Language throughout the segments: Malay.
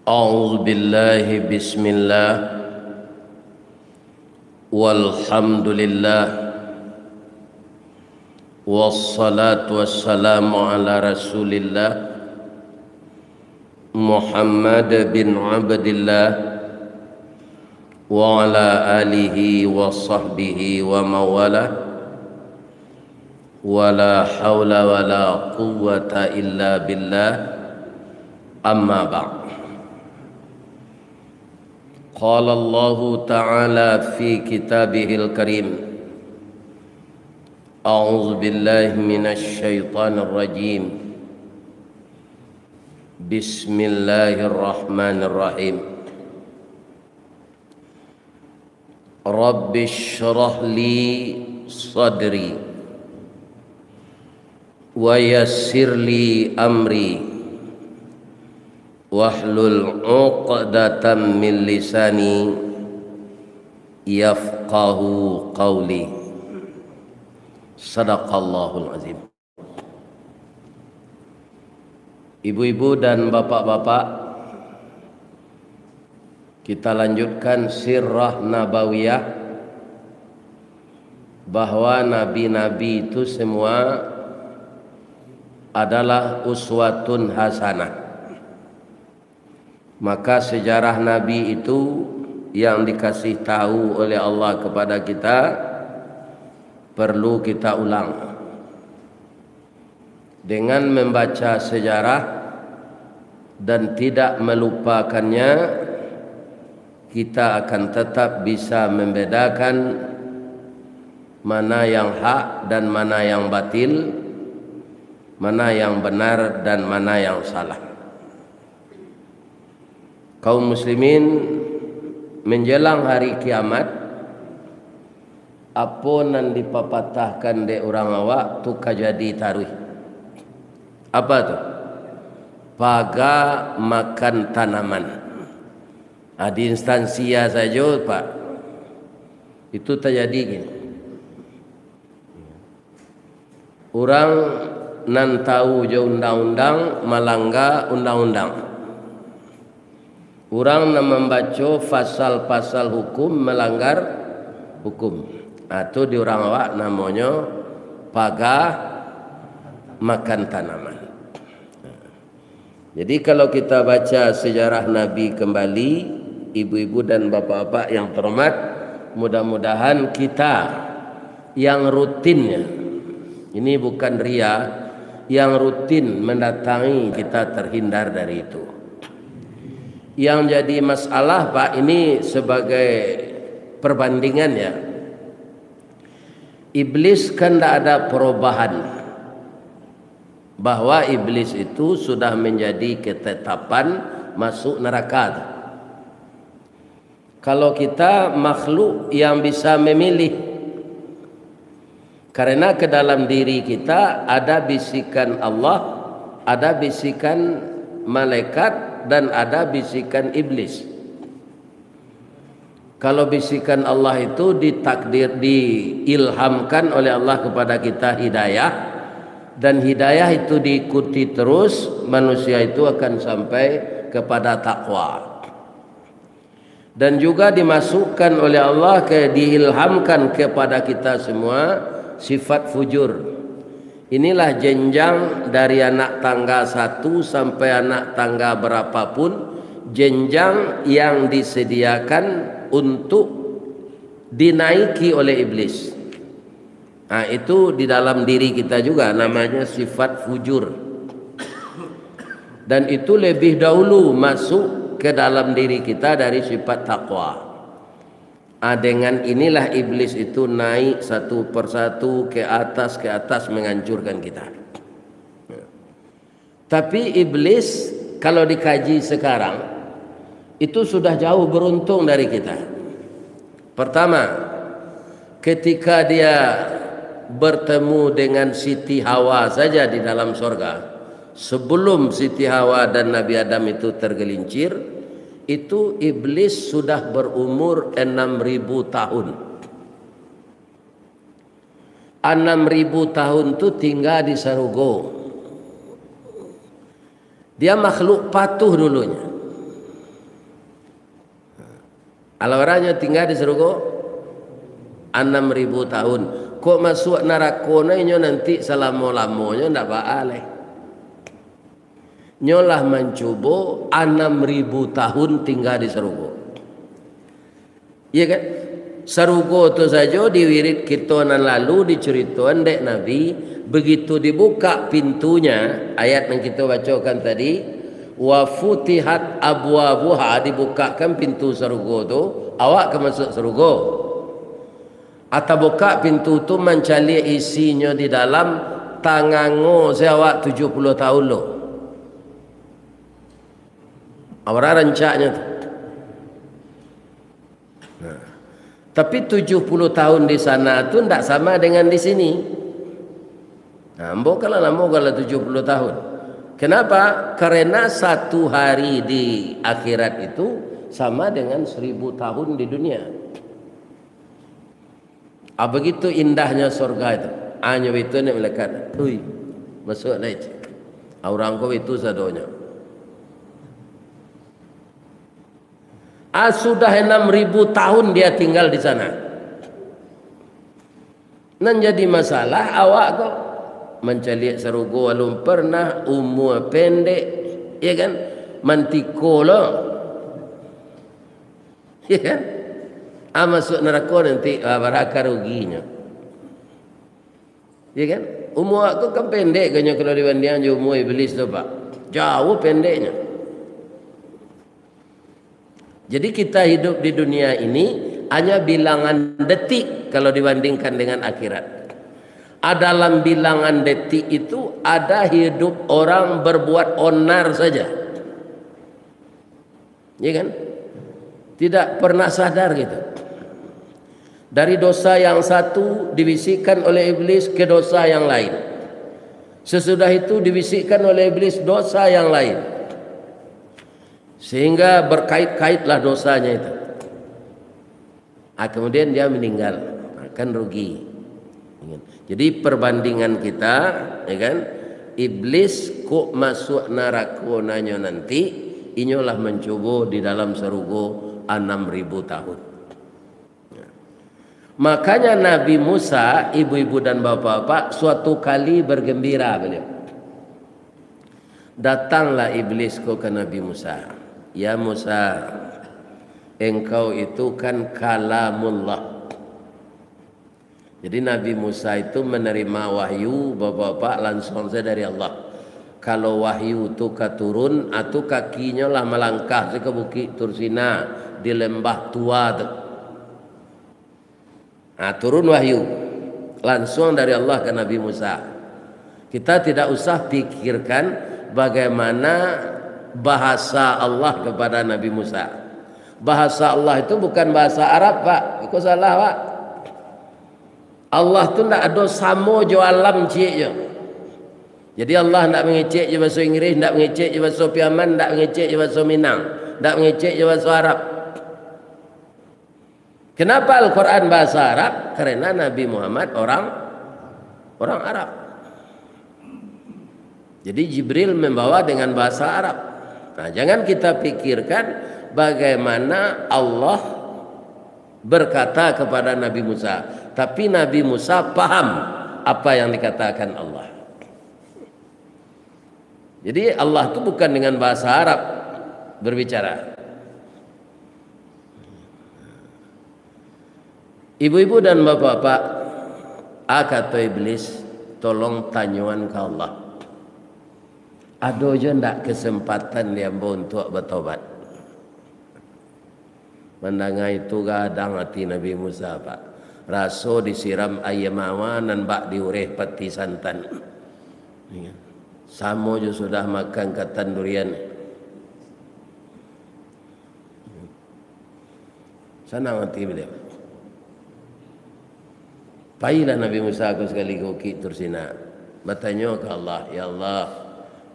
A'udzu billahi bismillah walhamdulillah wassalatu wassalamu ala rasulillah Muhammad bin Abdillah wa ala alihi wa sahbihi wa mawalah wa la hawla wa la quwwata illa billah amma ba'd. قال الله تعالى في كتابه الكريم أعوذ بالله من الشيطان الرجيم بسم الله الرحمن الرحيم رب اشرح لي صدري ويسر لي أمري wahlul 'uqdatam min lisani yafqahu qawli. Sadaqallahul azim. Ibu-ibu dan bapak-bapak, kita lanjutkan sirah nabawiyah bahwa nabi-nabi itu semua adalah uswatun hasanah. Maka sejarah Nabi itu yang dikasih tahu oleh Allah kepada kita perlu kita ulang. Dengan membaca sejarah dan tidak melupakannya, kita akan tetap bisa membedakan mana yang hak dan mana yang batil, mana yang benar dan mana yang salah. Kaum muslimin menjelang hari kiamat, apa nan dipapatahkan de orang awak tu kajadi taruh. Apa tu? Paga makan tanaman. Di instansia saja Pak, itu terjadi gini. Orang nan tahu je undang-undang melanggar undang-undang. Orang yang membaca pasal-pasal hukum melanggar hukum. Itu di orang awak namanya paga makan tanaman. Jadi kalau kita baca sejarah Nabi kembali, ibu-ibu dan bapak-bapak yang terhormat, mudah-mudahan kita yang rutinnya, ini bukan ria, yang rutin mendatangi kita terhindar dari itu. Yang jadi masalah Pak, ini sebagai perbandingannya, iblis kan tidak ada perubahan, bahwa iblis itu sudah menjadi ketetapan masuk neraka. Kalau kita makhluk yang bisa memilih, karena ke dalam diri kita ada bisikan Allah, ada bisikan malaikat, dan ada bisikan iblis. Kalau bisikan Allah itu diilhamkan oleh Allah kepada kita hidayah, dan hidayah itu diikuti terus, manusia itu akan sampai kepada takwa. Dan juga dimasukkan oleh Allah, diilhamkan kepada kita semua sifat fujur. Inilah jenjang dari anak tangga 1 sampai anak tangga berapapun, jenjang yang disediakan untuk dinaiki oleh iblis. Nah, itu di dalam diri kita juga namanya sifat fujur. Dan itu lebih dahulu masuk ke dalam diri kita dari sifat takwa. Dengan inilah iblis itu naik satu persatu ke atas menghancurkan kita. Tapi iblis kalau dikaji sekarang itu sudah jauh beruntung dari kita. Pertama, ketika dia bertemu dengan Siti Hawa saja di dalam sorga, sebelum Siti Hawa dan Nabi Adam itu tergelincir, itu iblis sudah berumur 6.000 tahun. 6.000 tahun itu tinggal di Sarugo. Dia makhluk patuh dulunya. Kalau orangnya tinggal di surga 6.000 tahun. Kok masuk neraka nyo nanti selama-lamanya ndak baaleh. Nyolah mencoba 6.000 tahun tinggal di surga. Iya kan? Surga itu saja diwirid kita nan lalu diceritakan dek Nabi, begitu dibuka pintunya, ayat yang kita bacakan tadi, wa futihat abwabuha, dibukakan pintu surga tu, awak ke masuk surga. Atau buka pintu tu mencari isinya di dalam tangango sewak 70 tahun lo. Awak rancaknya tu. Nah, tapi 70 tahun di sana tu tidak sama dengan di sini. Nah, kalau 70 tahun. Kenapa? Karena satu hari di akhirat itu sama dengan 1000 tahun di dunia. Begitu indahnya surga itu. Hanya itu ni melekat. Ui, masuk naik. Orang kau itu sadonya. Sudah 6.000 tahun dia tinggal di sana. Nan jadi masalah awak kok mencari surga walum pernah umur pendek, ya kan? Mantiko lo. Ya kan? Masuk neraka nanti berapa ruginya. Ya kan? Umur aku kan pendek kayaknya kalau dibandingkan umur iblis tu Pak. Jauh pendeknya. Jadi kita hidup di dunia ini hanya bilangan detik kalau dibandingkan dengan akhirat. Dalam bilangan detik itu ada hidup orang berbuat onar saja. Ya kan? Tidak pernah sadar gitu. Dari dosa yang satu dibisikkan oleh iblis ke dosa yang lain. Sesudah itu dibisikkan oleh iblis dosa yang lain. Sehingga berkait-kaitlah dosanya itu. Kemudian dia meninggal, akan rugi. Jadi perbandingan kita, ya kan? Iblis kok masuk neraka nanya nanti, inyolah mencoba di dalam surga 6.000 tahun. Makanya Nabi Musa, ibu-ibu dan bapak-bapak, suatu kali bergembira beliau. Datanglah iblis ke Nabi Musa. Ya Musa, engkau itu kan kalamullah. Jadi Nabi Musa itu menerima wahyu bapak-bapak langsung saja dari Allah. Kalau wahyu itu keturun, atau kakinya lah melangkah ke bukit Tursina di lembah tua tu. Turun wahyu langsung dari Allah ke Nabi Musa. Kita tidak usah pikirkan bagaimana bahasa Allah kepada Nabi Musa. Bahasa Allah itu bukan bahasa Arab Pak. Itu salah Pak. Allah tu tidak ada sama jo alam cik je. Jadi Allah tidak mengecek je bahasa Inggeris, tidak mengecek je bahasa Piaman, tidak mengecek je bahasa Minang, tidak mengecek je bahasa Arab. Kenapa Al-Quran bahasa Arab? Karena Nabi Muhammad orang Arab. Jadi Jibril membawa dengan bahasa Arab. Nah, jangan kita pikirkan bagaimana Allah berkata kepada Nabi Musa, tapi Nabi Musa paham apa yang dikatakan Allah. Jadi Allah itu bukan dengan bahasa Arab berbicara. Ibu-ibu dan bapak-bapak, kata iblis, tolong tanyuan ke Allah. Ada je ndak kesempatan dia untuk bertobat? Mendengar itu gadang hati Nabi Musa Pak. Raso disiram ayam awan dan bak diureh peti santan. Samo je sudah makan ketan durian. Senang hati beliau. Pailah Nabi Musa aku sekali ke Bukit Tursina. Bertanya ke Allah, ya Allah,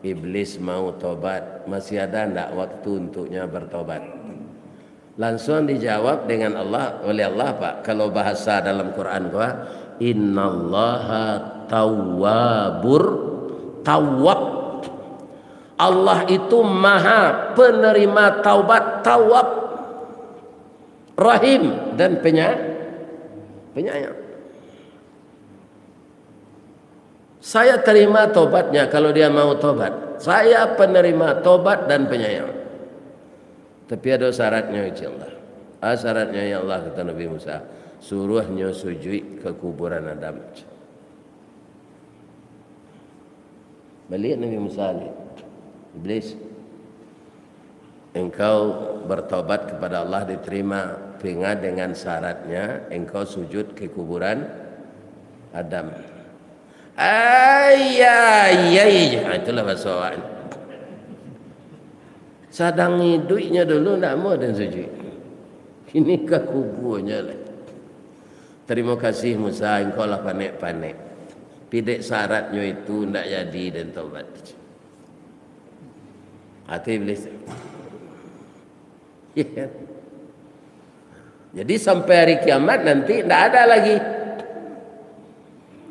iblis mau tobat, masih ada ndak waktu untuknya bertobat? Langsung dijawab dengan Allah oleh Allah Pak. Kalau bahasa dalam Quran gua, innallaha tawwabur tawwab. Allah itu maha penerima taubat, tawwab. rahim dan penyayang. Saya terima tobatnya kalau dia mau tobat. Saya penerima tobat dan penyayang. Tapi ada syaratnya insyaAllah. Syaratnya ya Allah kata Nabi Musa, suruhnya sujud ke kuburan Adam. Balik Nabi Musa lihat. Iblis, engkau bertobat kepada Allah diterima dengan syaratnya engkau sujud ke kuburan Adam. Itulah bahasa awak. Sadang hidupnya dulu nak mau dan sujud. Ini ke kuburnya lah. Terima kasih Musa, engkau lah panik-panik. Pidek syaratnya itu tidak jadi dan taubat. Hati iblis. Ya. Jadi sampai hari kiamat nanti tidak ada lagi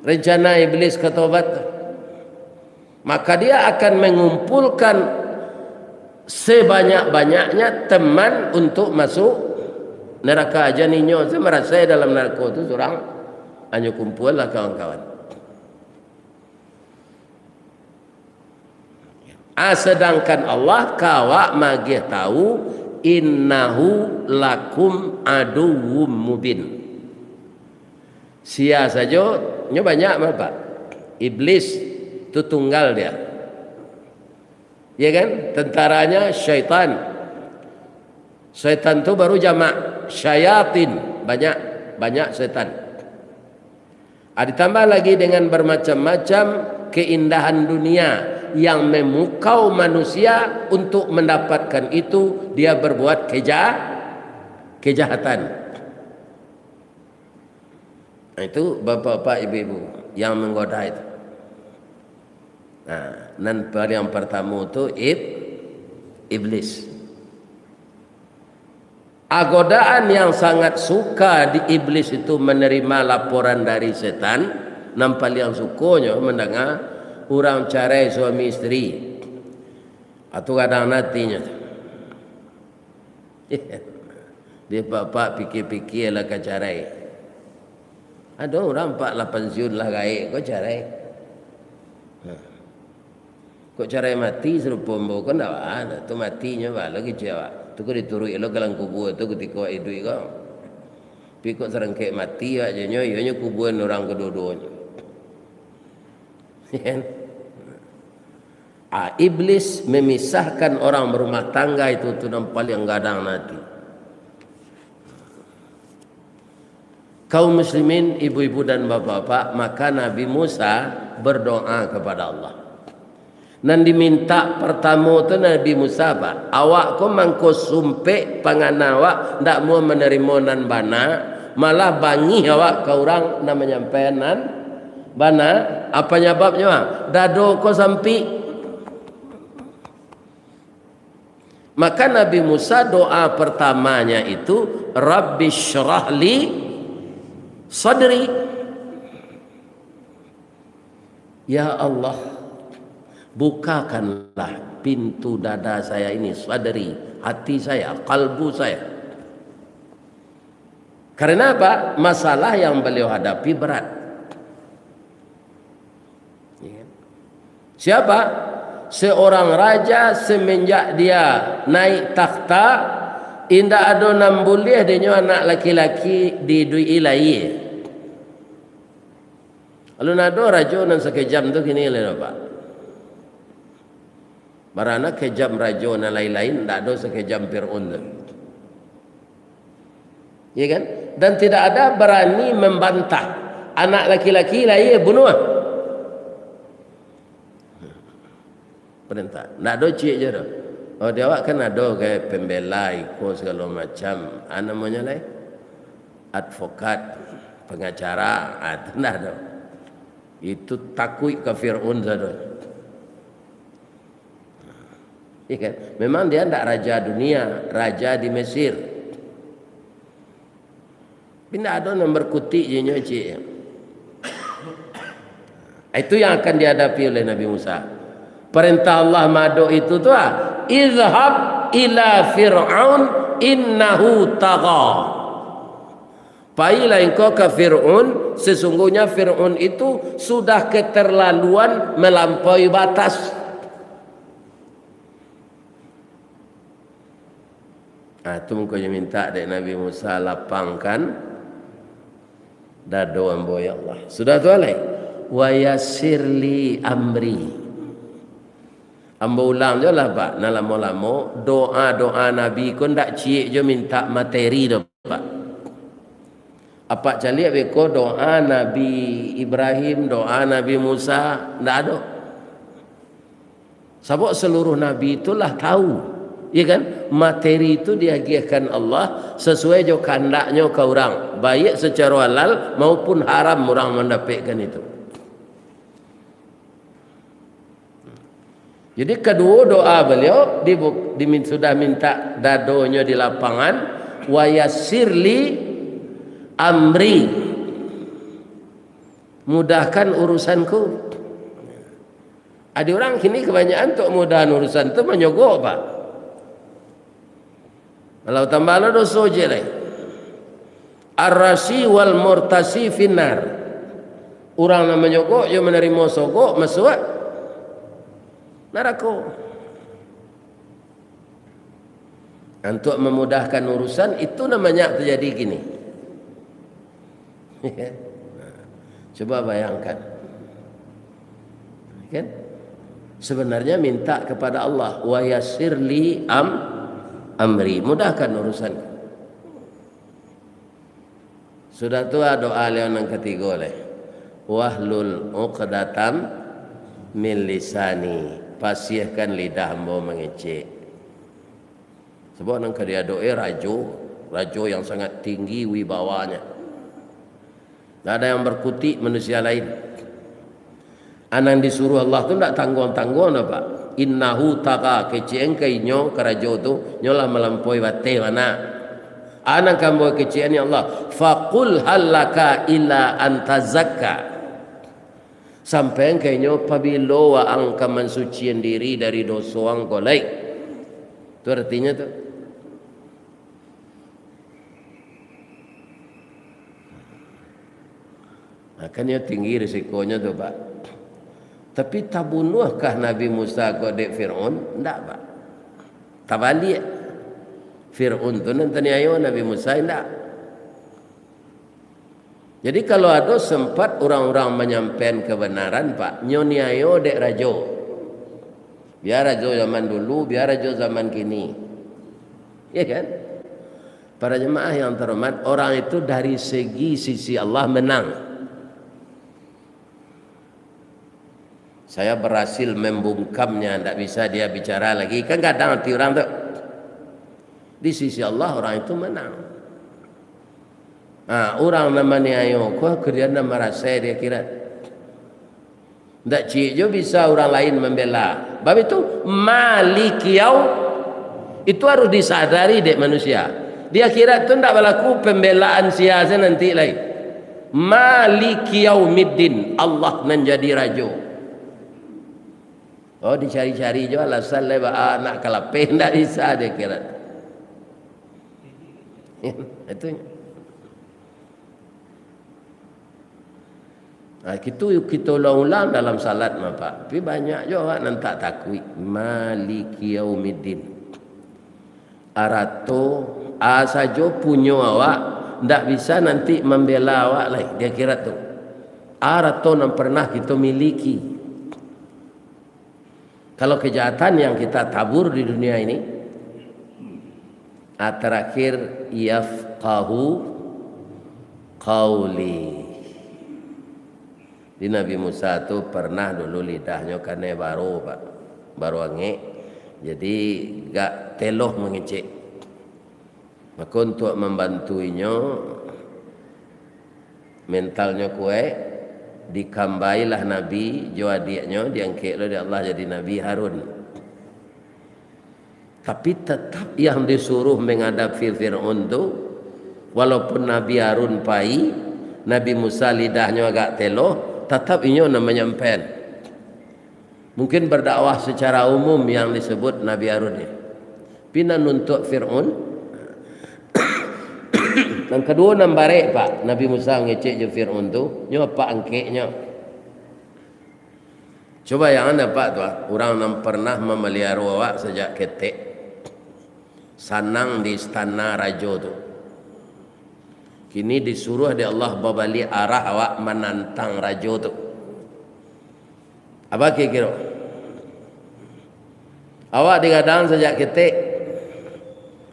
rencana iblis ke taubat. Maka dia akan mengumpulkan sebanyak-banyaknya teman untuk masuk neraka aja ninyo. Saya merasa dalam neraka itu seorang hanya kumpul lah kawan-kawan. Sedangkan Allah kawak magih tahu innahu lakum aduwwum mubin. Sia saja nya banyak apa? Iblis itu tunggal dia. Ya kan? Tentaranya syaitan. Syaitan itu baru jamak syayatin, banyak setan. Ditambah lagi dengan bermacam-macam keindahan dunia yang memukau manusia untuk mendapatkan itu dia berbuat kejahatan. Itu bapak-bapak ibu-ibu yang menggoda itu. Dan yang pertama itu iblis. Godaan yang sangat suka di iblis itu menerima laporan dari setan. Nampak yang sukanya mendengar orang cerai suami istri atau kadang nantinya dia bapak fikir-fikir lah ke cerai. Ada orang 4 pensiun lah gaik kau cerai. Kau cerai mati serupa mbok kan tak ada tu matinya bah lagi jawab tu kau diturut elok dalam kubur tu ketika hidup kau. Tapi kau serengkek mati aja nyo ianya kuburan orang kedua-duanya. Iblis memisahkan orang berumah tangga itu nampak yang gadang nanti. Kaum muslimin, ibu-ibu dan bapak-bapak, maka Nabi Musa berdoa kepada Allah. Dan diminta pertama itu Nabi Musa apa? Awak ko mangko sumpek pangan awak ndak mau menerima nan bana, malah bangi awak ke orang namanya nan bana. Apa nyebabnya? Dado ko sampi. Maka Nabi Musa doa pertamanya itu Rabbi syrah li sadri. Ya Allah, bukakanlah pintu dada saya ini, sadri, hati saya, kalbu saya. Karena apa? Masalah yang beliau hadapi berat. Siapa? Seorang raja semenjak dia naik takhta indah ada 6 bulan dia anak laki-laki di dui ilai. Lalu nado raja nan sekejam tu kini le Pak. Barana kejam raja nan lain-lain ndak ada sekejam Firaun tu. Ya kan? Dan tidak ada berani membantah anak laki-laki lai bunuh. Perintah. Nak ada cik je tu. Oh dia awak kan ada kayak pembela ikut segala macam. Namanya lain advokat, pengacara. Itu nak ada. Itu takut ke Fir'aun saja. Ya kan? Memang dia tidak raja dunia, raja di Mesir. Tidak ada yang berkutik je cik. Itu yang akan dihadapi oleh Nabi Musa. Perintah Allah madu itu tu izhab ila fir'aun innahu tagha. Pailah engkau ke Fir'aun, sesungguhnya Fir'aun itu sudah keterlaluan melampaui batas. Itu engkau minta dari Nabi Musa, lapangkan dado ambo ya Allah. Sudah tu alai. Wa yassirli amri. Ambo ulang je lah Pak. Nah lama-lama doa-doa Nabi kau tak cik je minta materi dah Pak. Apa cali beko doa Nabi Ibrahim, doa Nabi Musa, tak ada. Sebab seluruh Nabi itulah tahu, ya kan? Materi itu diagiakan Allah sesuai jo kehendaknya ke orang, baik secara halal maupun haram orang mendapatkan itu. Jadi kedua doa beliau sudah minta dadonya di lapangan, wa yassirli amri, mudahkan urusanku. Ada orang kini kebanyakan untuk mudahan urusan itu menyogok Pak. Kalau tambah lah dosa je lah. Ar-rasi wal murtasi finnar. Orang yang menyogok, dia menerima sogok, masuk neraka. Untuk memudahkan urusan itu namanya terjadi gini. Coba bayangkan, kan? Sebenarnya minta kepada Allah, wa yassirli amri, mudahkan urusan. Sudah tua doa yang ketiga oleh wahlul uqdatam min lisani, pasihkan lidah hamba mengecek. Sebab nang dia doa rajo yang sangat tinggi wibawanya. Tak ada yang berkutik manusia lain. Anang disuruh Allah tu tak tanggung-tanggung apa. Innahu taqa, kecien kainyo kerajo tu nyolah melampaui bate mana. Anang kamu kecien ya Allah. Faqul halaka illa antazakka. Sampai kainyo pabilo wa angka mensucian diri dari dosa ang golai. Itu artinya tu. Makanya tinggi risikonya tu Pak. Tapi tak bunuhkah Nabi Musa kodek Fir'aun? Tak Pak. Tak balik. Fir'aun tu nanti ayo Nabi Musa tak. Jadi kalau ada sempat orang-orang menyampaikan kebenaran Pak, nyoni ayo dek rajo. Biar rajo zaman dulu, biar rajo zaman kini. Ya kan? Para jemaah yang terhormat, orang itu dari sisi Allah menang. Saya berhasil membungkamnya, tidak bisa dia bicara lagi. Kan kadang hati orang tu. Di sisi Allah orang itu menang. Orang namanya ayo, kau kerja nama rasa dia kira. Tak cik je bisa orang lain membela. Sebab itu malik yau itu harus disadari dek manusia. Dia kira tu tak berlaku pembelaan siasa nanti lagi. Malik yaumiddin, Allah menjadi raja. Oh dicari-cari je alasan lah nak kalapeh tak bisa dia kira. Itu. Kita ulang-ulang dalam salat Pak. Tapi banyak je orang yang tak takui. Maliki yaumiddin. Arato saja punya awak tak bisa nanti membela awak lagi. Dia kira tu. Arato yang pernah kita miliki. Kalau kejahatan yang kita tabur di dunia ini, terakhir yafqahu qawli. Di Nabi Musa tu pernah dulu lidahnya karena baru angin, jadi gak teloh mengecek. Maka untuk membantuinya mentalnya kuat, dikambailah Nabi jo adiknya diangkat oleh Allah jadi Nabi Harun. Tapi tetap yang disuruh menghadap Fir'aun tu, walaupun Nabi Harun pai, Nabi Musa lidahnya agak teloh, tetap ini namanya menyampaikan. Mungkin berdakwah secara umum yang disebut Nabi Harun ni. Pina nuntut Fir'aun Yang kedua nambare pak Nabi Musa ngecek je Fir'aun tu, nyo apa angkeknya. Coba yang anda pak tu, orang yang pernah memelihara awak sejak ketek, sanang di istana raja tu. Kini disuruh di Allah berbalik arah awak menantang raja tu. Apa kira-kira? Awak digadang sejak ketek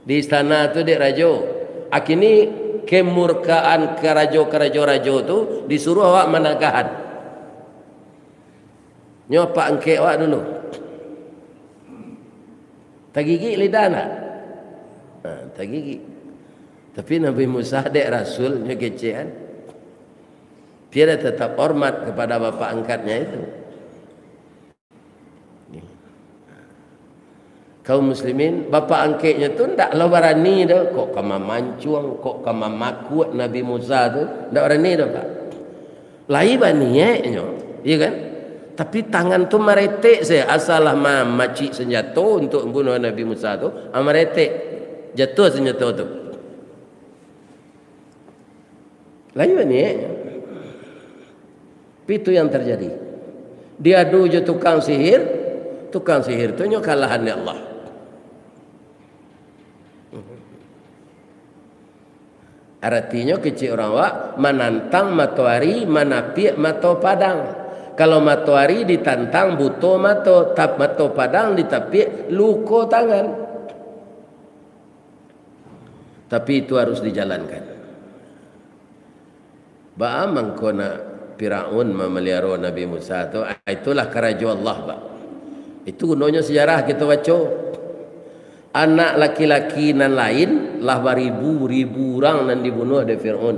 di istana tu di raja. Akini kemurkaan kerajo tu disuruh awak menangkahan. Nyo apa angke awak dulu? Tak gigi lidah nak? Tak gigi. Tapi Nabi Musa dek Rasul nyo kecean. Dia tetap hormat kepada bapa angkatnya itu. Kaum muslimin, bapa angkatnya tu ndak lo berani dah. Kok kama mancuang, kok kama makut Nabi Musa tu ndak berani dah pak. Lai banieknya, iya kan? Tapi tangan tu meretek saya asalah macik senjata untuk membunuh Nabi Musa tu, meretek jatuh senjata tu. Lai banieknya. Itu yang terjadi. Diadu je tukang sihir tu nyo kalahan Allah. Artinya kecil orang wak menantang matahari menapiak mato padang. Kalau matahari ditantang buto mato, tap mato padang ditapiak luko tangan. Tapi itu harus dijalankan. Ba mangkona Firaun memelihara Nabi Musa tu, itulah keraja Allah pak. Itu gunanya sejarah kita baca. Anak laki-laki nan lain lah beribu-ribu orang nan dibunuh oleh Fir'aun.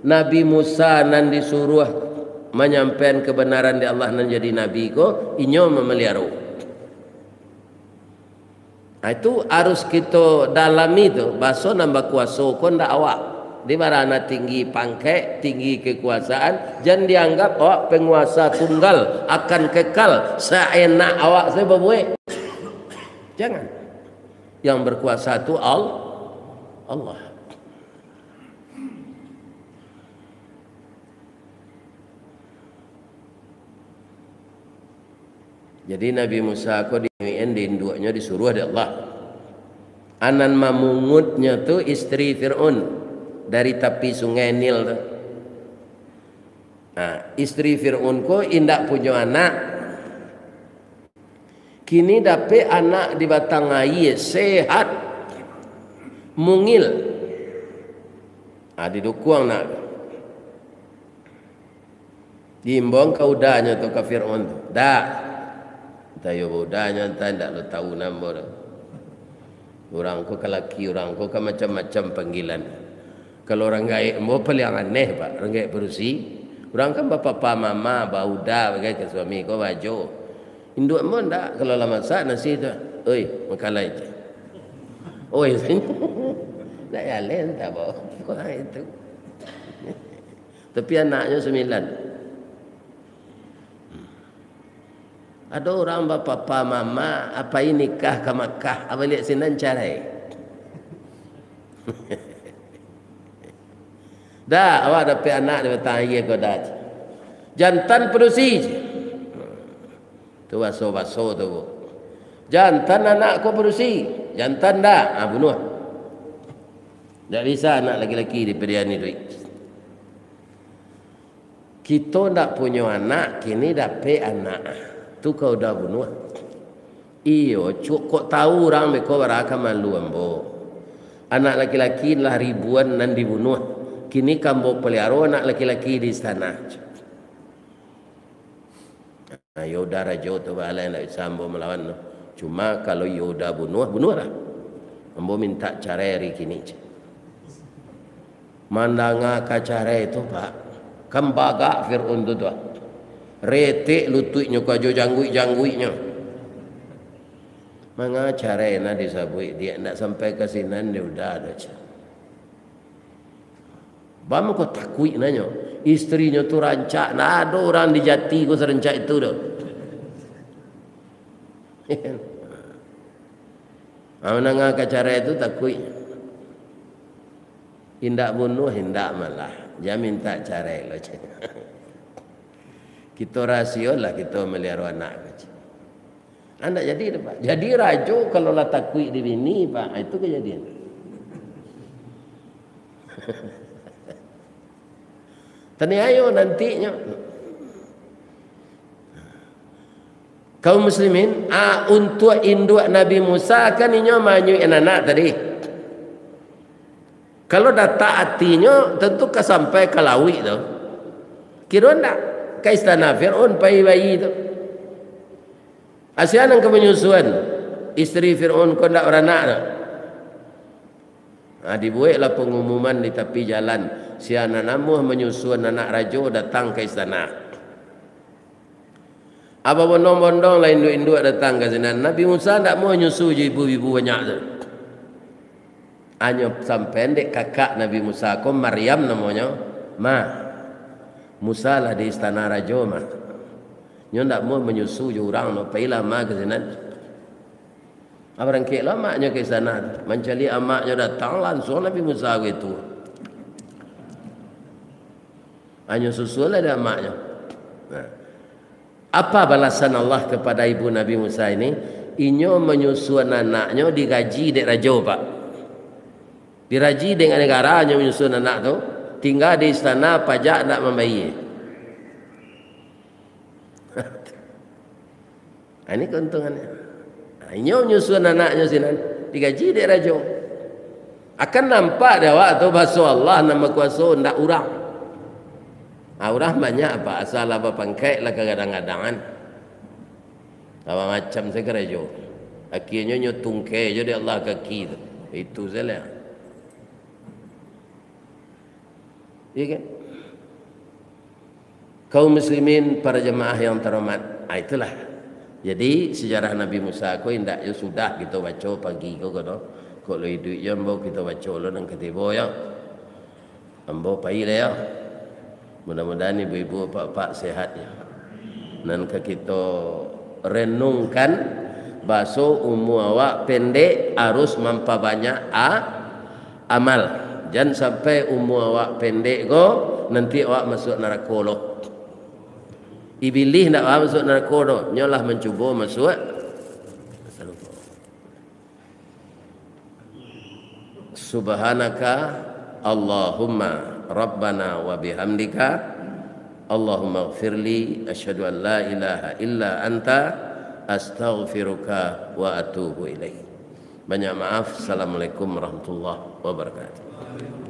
Nabi Musa nan disuruh menyampaikan kebenaran di Allah nan jadi nabi ko inyo memelihara. Itu harus kita dalami tu. Baso nambah kuasa ko ndak awak. Di mana tinggi pangkat, tinggi kekuasaan, jangan dianggap awak penguasa tunggal akan kekal seenak awak saya berbuat. Jangan. Yang berkuasa itu Allah. Jadi Nabi Musa ko di induknya disuruh oleh Allah. Anan mamungutnya tu istri Fir'aun dari tepi sungai Nil tu. Nah, istri Fir'aun ko indak punya anak. Kini dapat anak di batang air sehat mungil. Didukung nak. Diimbang kau udahnya tu ke Fir'aun tu. Dak. Tayo udahnya entah ndak lo tahu nama dah. Orang ko kelaki, orang ko ke macam-macam panggilan. Kalau orang gaib mau paling aneh pak, orang gaib berusi. Orang kan bapa mama, bauda, bagai ke suami ko baju. Induk mo ndak kalau lama masak nasi tu. Oi, makalai je. Oi, tak jalan tak bawa. Kau itu. Tapi anaknya 9. Ada orang bapa mama apa ini nikah ke Makkah, apa lihat sinan carai. Dah awak dapat anak di batang air kau dah. Jantan perusi. Tu baso tu. Jantan anak kau berusi, jantan dah, bunuh. Tak bisa anak laki-laki diberiani duit. Kita tak punya anak, kini dapat anak. Tu kau dah bunuh. Iyo, kok tahu orang mereka berakam malu ambo. Anak laki-laki lah ribuan nan dibunuh. Kini kamu pelihara anak laki-laki di istana. Yoda raja tu balai nak sambo melawan. Cuma kalau Yoda bunuhlah. Ambo minta cara hari kini. Mandanga kacara itu pak. Kambaga Fir'aun tu. Retik lututnya kajo janggui-jangguinya. Manga cara nak disabui dia nak sampai ke sinan dia udah ada. Bama kau takui nanya. Istrinya tu rancak. Nah ada orang di Jati kau serencak itu dah. Menengah ke cara itu takui. Hindak bunuh, hindak malah. Dia minta cerai lo. Kita rasio lah kita melihara anak. Anak jadi Pak. Jadi rajo kalau lah takui di bini Pak. Itu kejadian. Tani ayo nantinya. Kaum muslimin, untuk induk Nabi Musa kan inyo manyu anak tadi. Kalau dah taatinya tentu ke sampai ke lawi tu. Kira ndak ke istana Firaun bayi-bayi tu. Asian yang kemenyusuan isteri Firaun kau ndak beranak tu. Dibuatlah pengumuman di tepi jalan. Si anak namuh menyusuan anak raja datang ke istana. Apa bondong-bondong lain induk-induk datang ke sana. Nabi Musa ndak mau nyusu je ibu-ibu banyak tu. Hanya sampai dek kakak Nabi Musa ko Maryam namanya. Musa lah di istana raja mah. Nyo ndak mau menyusu je orang no pai lama ke sana. Abarang ke lamanya ke sana. Mencari amaknya datang langsung Nabi Musa gitu. Hanya susul ada amaknya. Apa balasan Allah kepada ibu Nabi Musa ini? Inyo menyusuan anaknya digaji dek raja Pak. Diraji dengan negara yang menyusun anak tu, tinggal di istana pajak nak membayi. Ini keuntungannya. Ini menyusun anaknya sini digaji dek raja. Akan nampak dia waktu bahasa Allah nama kuasa ndak urang. Urang banyak apa asal apa pangkai lah kadang-kadangan. Apa macam saya raja. Akhirnya nyotungke jadi Allah kaki tu. Itu saja. Ya kan? Kaum muslimin para jemaah yang terhormat. Itulah. Jadi sejarah Nabi Musa ko indak ya sudah kita baca pagi ko kono. Kok lo hidup ya mbau kita baca lo nang ketibo ya. Mbau pai le ya. Mudah-mudahan ibu-ibu bapak sehat ya. Nan kita renungkan baso umur awak pendek harus mampa banyak amal. Jangan sampai umur awak pendek ko nanti awak masuk neraka lo. Iblis nak masuk neraka lo, nyolah mencuba masuk. Subhanaka Allahumma Rabbana wa bihamdika Allahumma ighfirli asyhadu an la ilaha illa anta astaghfiruka wa atubu ilaik. Banyak maaf. Assalamualaikum warahmatullahi wabarakatuh.